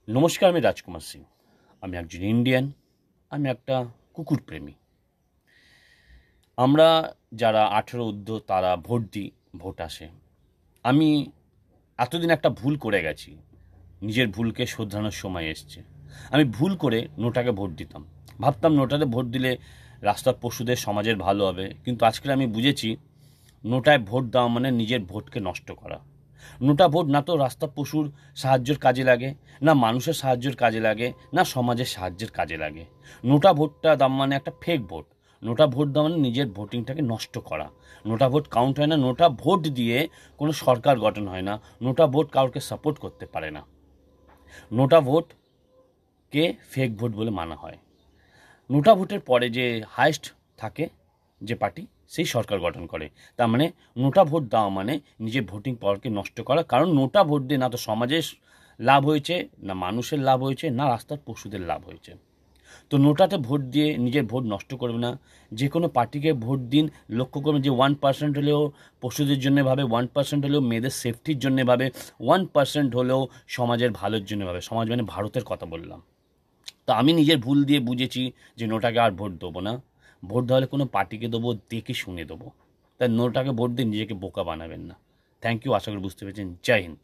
নমস্কার, আমি রাজকুমার সিং। আমি একজন ইন্ডিয়ান। আমি একটা কুকুর প্রেমী। আমরা যারা 18 ঊর্ধ্ব তারা ভোট দিই, ভোট আসে। আমি এতদিন একটা ভুল করে গেছি, নিজের ভুলকে শোধরানোর সময় এসছে। আমি ভুল করে নোটাকে ভোট দিতাম, ভাবতাম নোটাতে ভোট দিলে রাস্তার পশুদের সমাজের ভালো হবে। কিন্তু আজকে আমি বুঝেছি নোটায় ভোট দেওয়া মানে নিজের ভোটকে নষ্ট করা। নোটা ভোট না তো রাস্তার পশুর সাহায্যের কাজে লাগে, না মানুষের সাহায্যের কাজে লাগে, না সমাজের সাহায্যের কাজে লাগে। নোটা ভোটটা দাম মানে একটা ফেক ভোট। নোটা ভোট দেওয়া মানে নিজের ভোটিংটাকে নষ্ট করা। নোটা ভোট কাউন্ট হয় না। নোটা ভোট দিয়ে কোনো সরকার গঠন হয় না। নোটা ভোট কাউকে সাপোর্ট করতে পারে না। নোটা ভোটকে ফেক ভোট বলে মানা হয়। নোটা ভোটের পরে যে হায়েস্ট থাকে যে পার্টি, সেই সরকার গঠন করে। তার মানে নোটা ভোট দেওয়া মানে নিজের ভোটিং পাওয়ারকে নষ্ট করা। কারণ নোটা ভোট দিয়ে না তো সমাজের লাভ হয়েছে, না মানুষের লাভ হয়েছে, না রাস্তার পশুদের লাভ হয়েছে। তো নোটাতে ভোট দিয়ে নিজের ভোট নষ্ট করবে না। যে কোনো পার্টিকে ভোট দিন, লক্ষ্য করবেন যে 1% হলেও পশুদের জন্য ভাবে, 1% হলেও মেয়েদের সেফটির জন্য ভাবে, 1% হলেও সমাজের ভালোর জন্য ভাবে। সমাজ মানে ভারতের কথা বললাম। তো আমি নিজের ভুল দিয়ে বুঝেছি যে নোটাকে আর ভোট দেবো না। ভোট দেওয়ালে কোনো পার্টিকে দেবো, দেখে শুনে দেবো। তাই নোটাকে ভোট দিয়ে নিজেকে বোকা বানাবেন না। Thank you. আশা করি বুঝতে পেরেছেন। জয় হিন্দ।